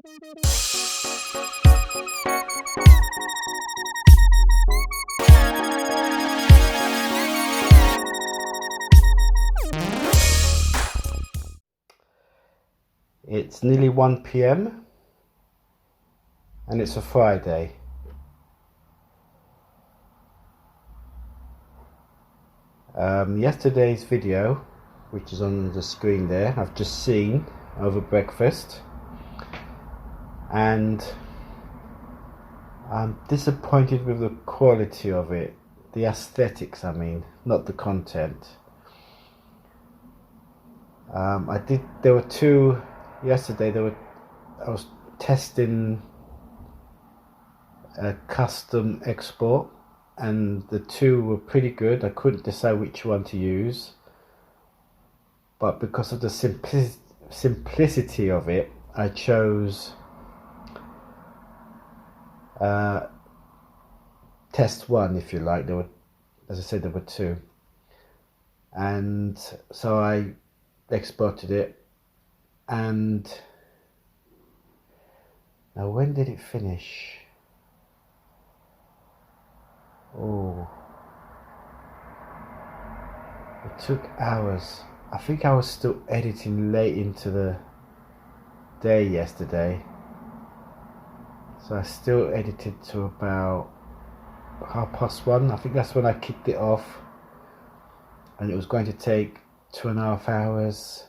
It's nearly 1 p.m. and it's a Friday. Yesterday's video, which is on the screen there, I've just seen over breakfast, and I'm disappointed with the quality of it, the aesthetics I mean, not the content. There were two yesterday. I was testing a custom export, and the two were pretty good. I couldn't decide which one to use, but because of the simplicity of it, I chose test one, if you like. There were, as I said, there were two, and so I exported it. And now, when did it finish? Oh, it took hours. I think I was still editing late into the day yesterday, so I still edited to about 1:30. I think that's when I kicked it off, and it was going to take 2.5 hours.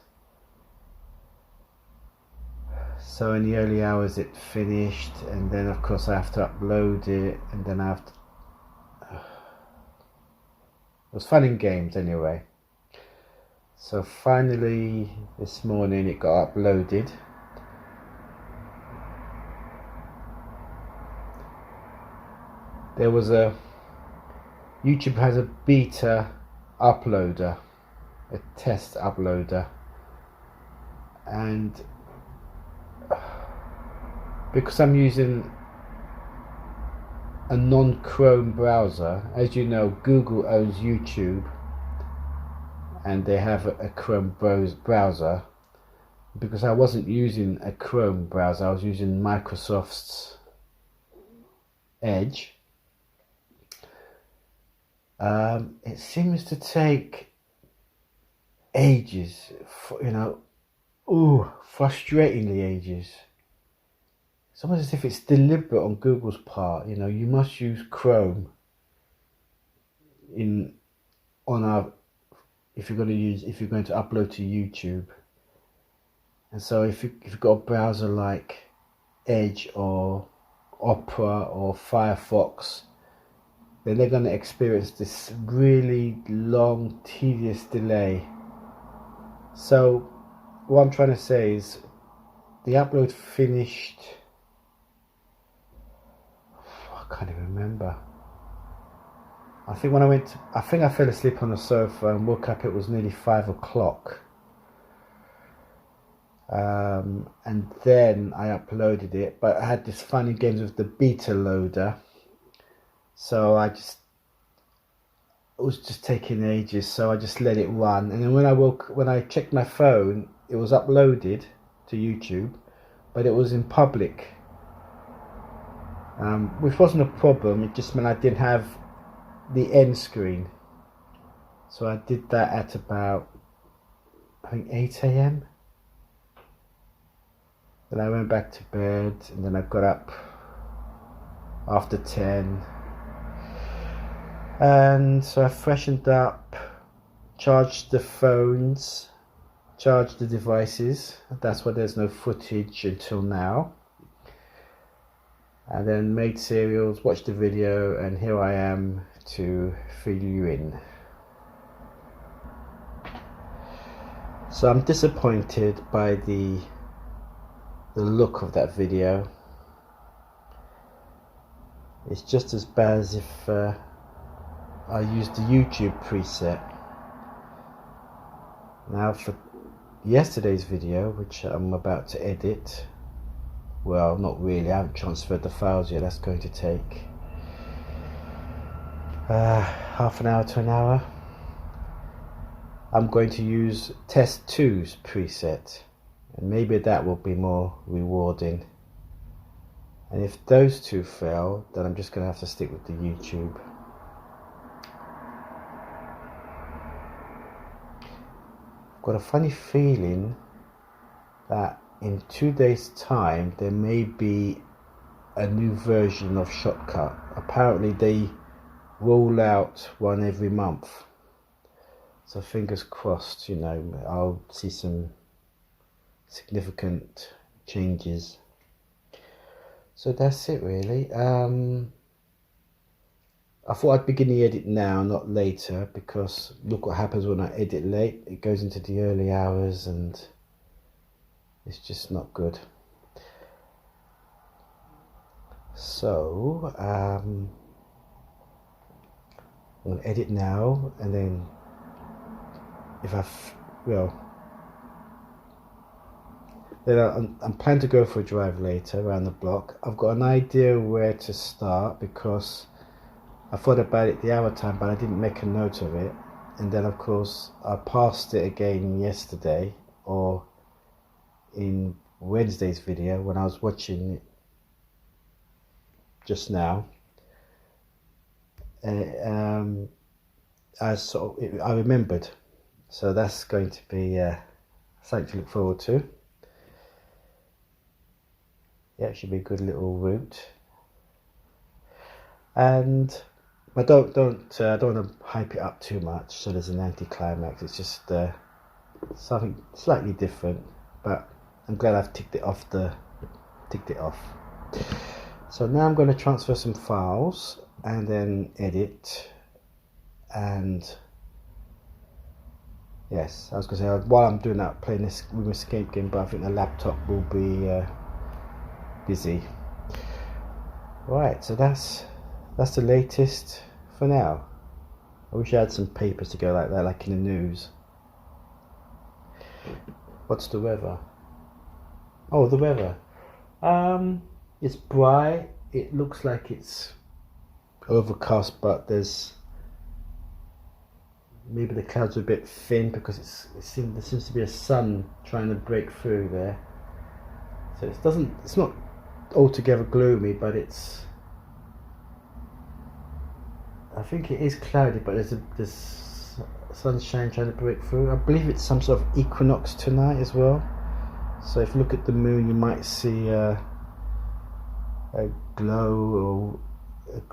So in the early hours it finished, and then of course I have to upload it, and then I have to... It was fun and games anyway. So finally this morning it got uploaded. There was YouTube has a beta uploader, a test uploader, and because I'm using a non-Chrome browser, as you know, Google owns YouTube and they have a Chrome browser. Because I wasn't using a Chrome browser, I was using Microsoft's Edge. It seems to take ages, frustratingly ages. It's almost as if it's deliberate on Google's part. You must use Chrome if you're going to upload to YouTube. And so if you've got a browser like Edge or Opera or Firefox, then they're going to experience this really long, tedious delay. So what I'm trying to say is the upload finished, I can't even remember. I think I fell asleep on the sofa and woke up, it was nearly 5 o'clock. And then I uploaded it, but I had this funny games with the beta loader. So it was just taking ages, so I just let it run. And then when I checked my phone, it was uploaded to YouTube, but it was in public, which wasn't a problem. It just meant I didn't have the end screen. So I did that at about, I think, 8 a.m. Then I went back to bed, and then I got up after 10. And so I freshened up, charged the phones, charged the devices. That's why there's no footage until now. And then made cereals, watched the video, and here I am to fill you in. So I'm disappointed by the look of that video. It's just as bad as if I used the YouTube preset. Now for yesterday's video, which I'm about to edit, well, not really, I haven't transferred the files yet. That's going to take half an hour to an hour. I'm going to use test 2's preset, and maybe that will be more rewarding. And if those two fail, then I'm just going to have to stick with the YouTube. I've got a funny feeling that in 2 days' time there may be a new version of Shotcut. Apparently they roll out one every month, so fingers crossed, you know, I'll see some significant changes. So that's it really. I thought I'd begin the edit now, not later, because look what happens when I edit late. It goes into the early hours and it's just not good. So I'm going to edit now, and then if I'm planning to go for a drive later around the block. I've got an idea where to start because I thought about it the hour time, but I didn't make a note of it. And then of course I passed it again yesterday, or in Wednesday's video when I was watching it just now. I remembered, so that's going to be something to look forward to. Yeah, it should be a good little route. And but don't want to hype it up too much so there's an anticlimax. It's just something slightly different, but I'm glad I've ticked it off. So now I'm going to transfer some files and then edit. And yes, I was going to say, while I'm doing that, playing this room escape game, but I think the laptop will be busy. Right, so that's the latest for now. I wish I had some papers to go like that, like in the news. What's the weather? Oh, the weather. It's bright. It looks like it's overcast, but there's maybe the clouds are a bit thin because there seems to be a sun trying to break through there. So it's not altogether gloomy, but I think it is cloudy, but there's sunshine trying to break through. I believe it's some sort of equinox tonight as well. So if you look at the moon, you might see a glow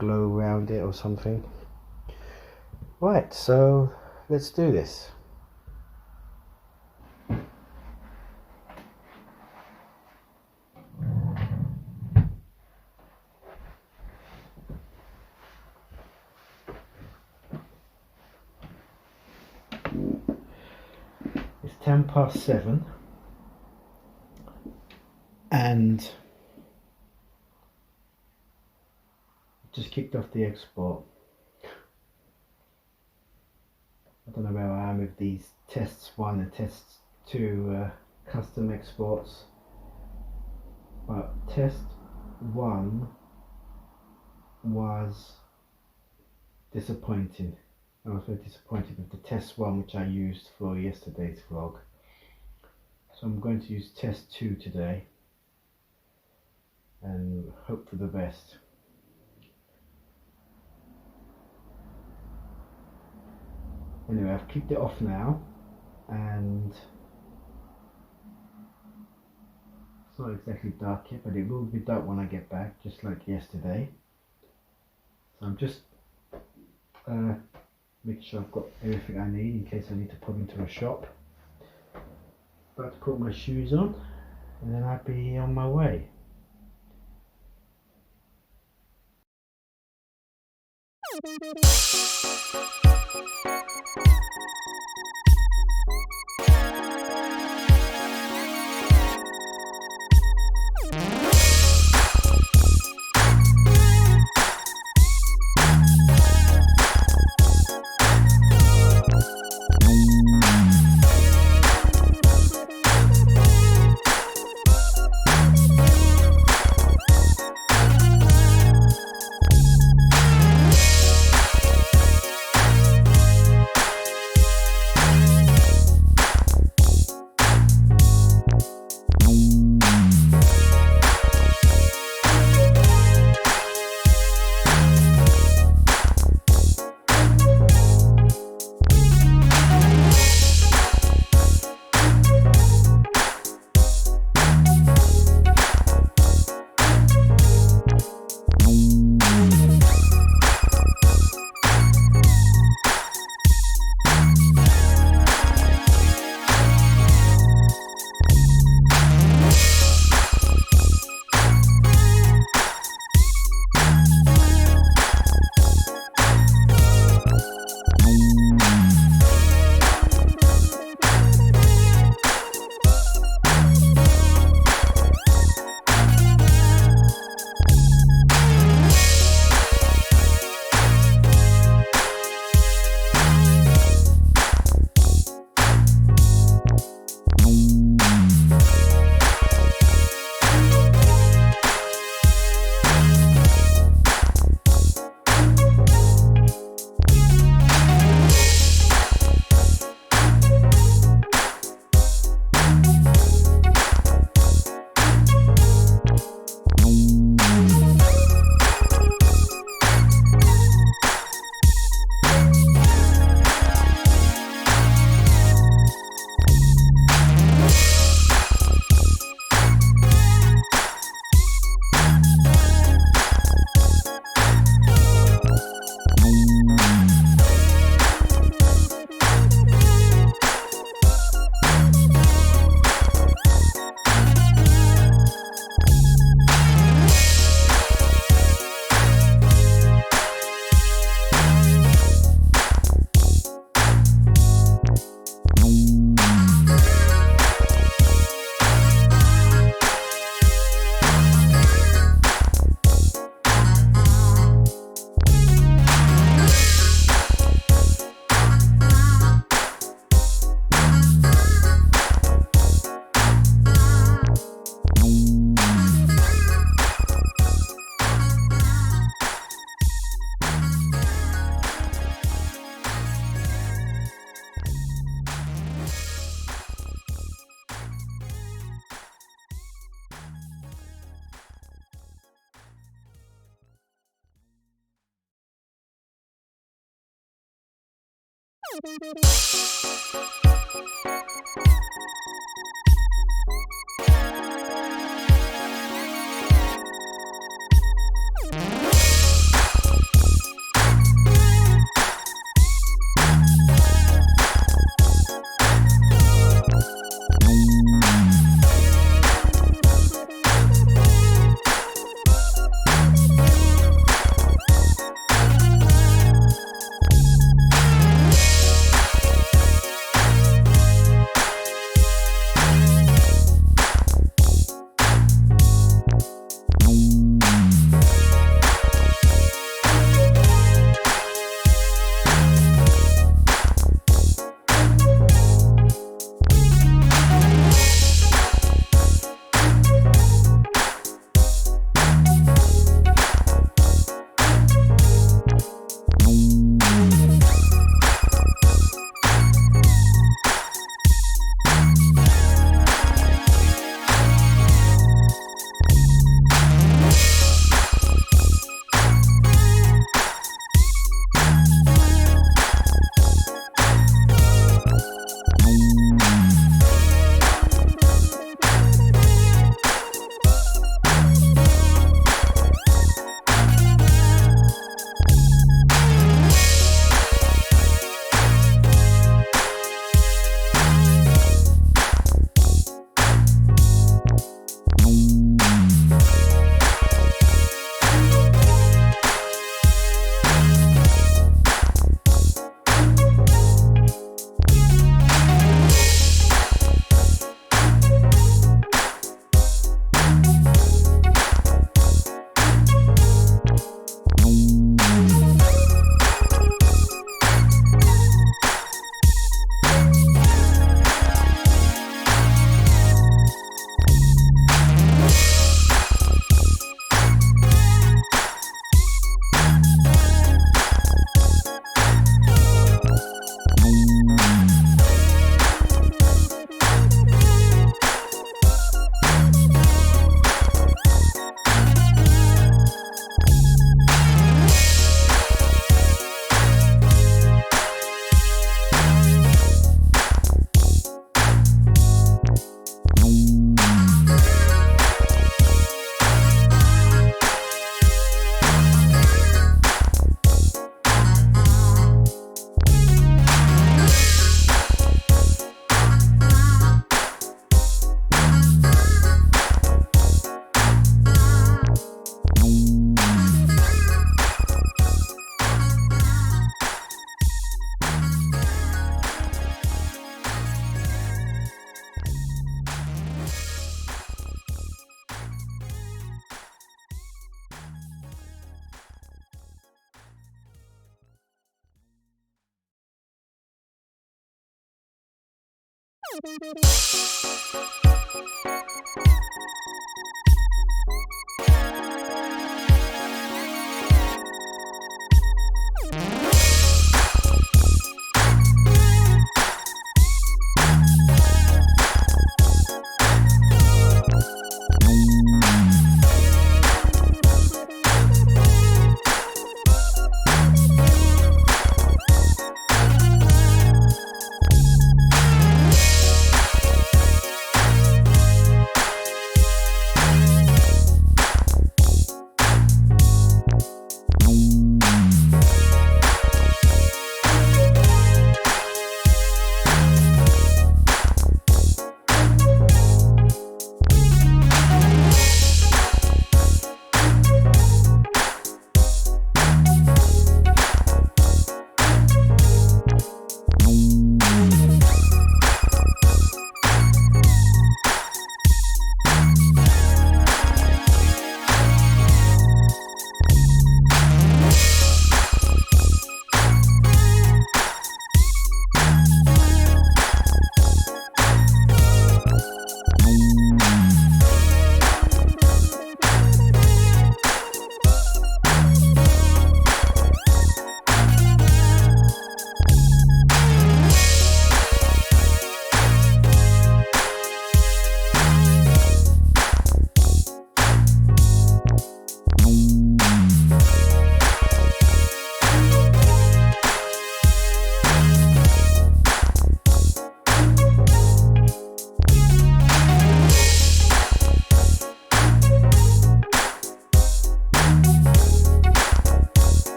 around it or something. Right, so let's do this. It's 7:10 and just kicked off the export. I don't know where I am with these tests 1 and tests 2 custom exports, but test 1 was disappointing. I was very disappointed with the test 1 which I used for yesterday's vlog. So I'm going to use test 2 today and hope for the best. Anyway, I've kicked it off now, and it's not exactly dark yet, but it will be dark when I get back, just like yesterday. So I'm just making sure I've got everything I need in case I need to pop into a shop. About to put my shoes on, and then I'll be on my way.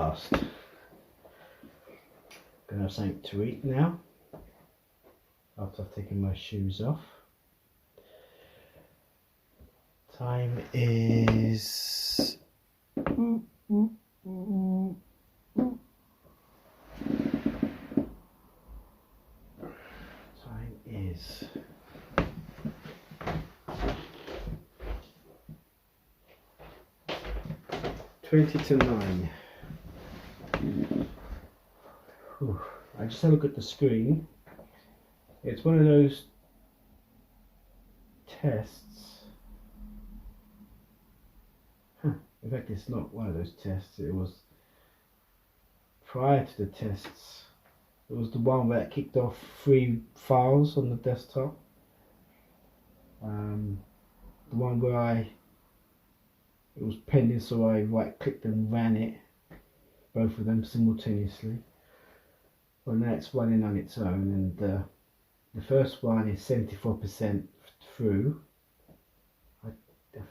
last. Gonna have something to eat now after I've taken my shoes off. Time is time is 20 to 9. Whew. I just had a look at the screen. It's one of those tests. In fact, it's not one of those tests. It was prior to the tests. It was the one where it kicked off 3 files on the desktop. The one where it was pending, so I right clicked and ran it, both of them simultaneously. Well, now it's running on its own, and the first one is 74% through. I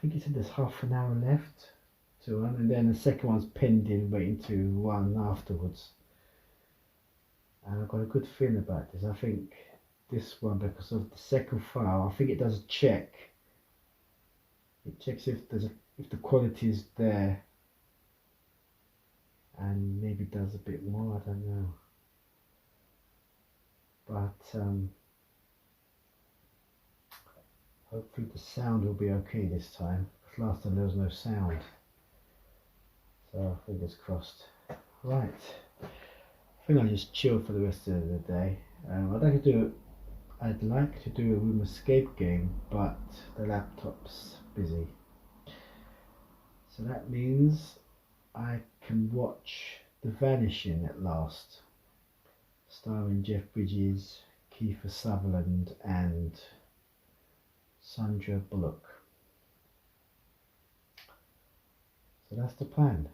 think it said there's half an hour left to run, and then the second one's pending, waiting to run afterwards. And I've got a good feeling about this. I think this one, because of the second file, I think it does a check. It checks if the quality is there, and maybe does a bit more. I don't know. But hopefully the sound will be okay this time, because last time there was no sound. So fingers crossed. Right, I think I'll just chill for the rest of the day. I'd like to do a room escape game, but the laptop's busy. So that means I can watch The Vanishing at last, starring Jeff Bridges, Kiefer Sutherland and Sandra Bullock. So that's the plan.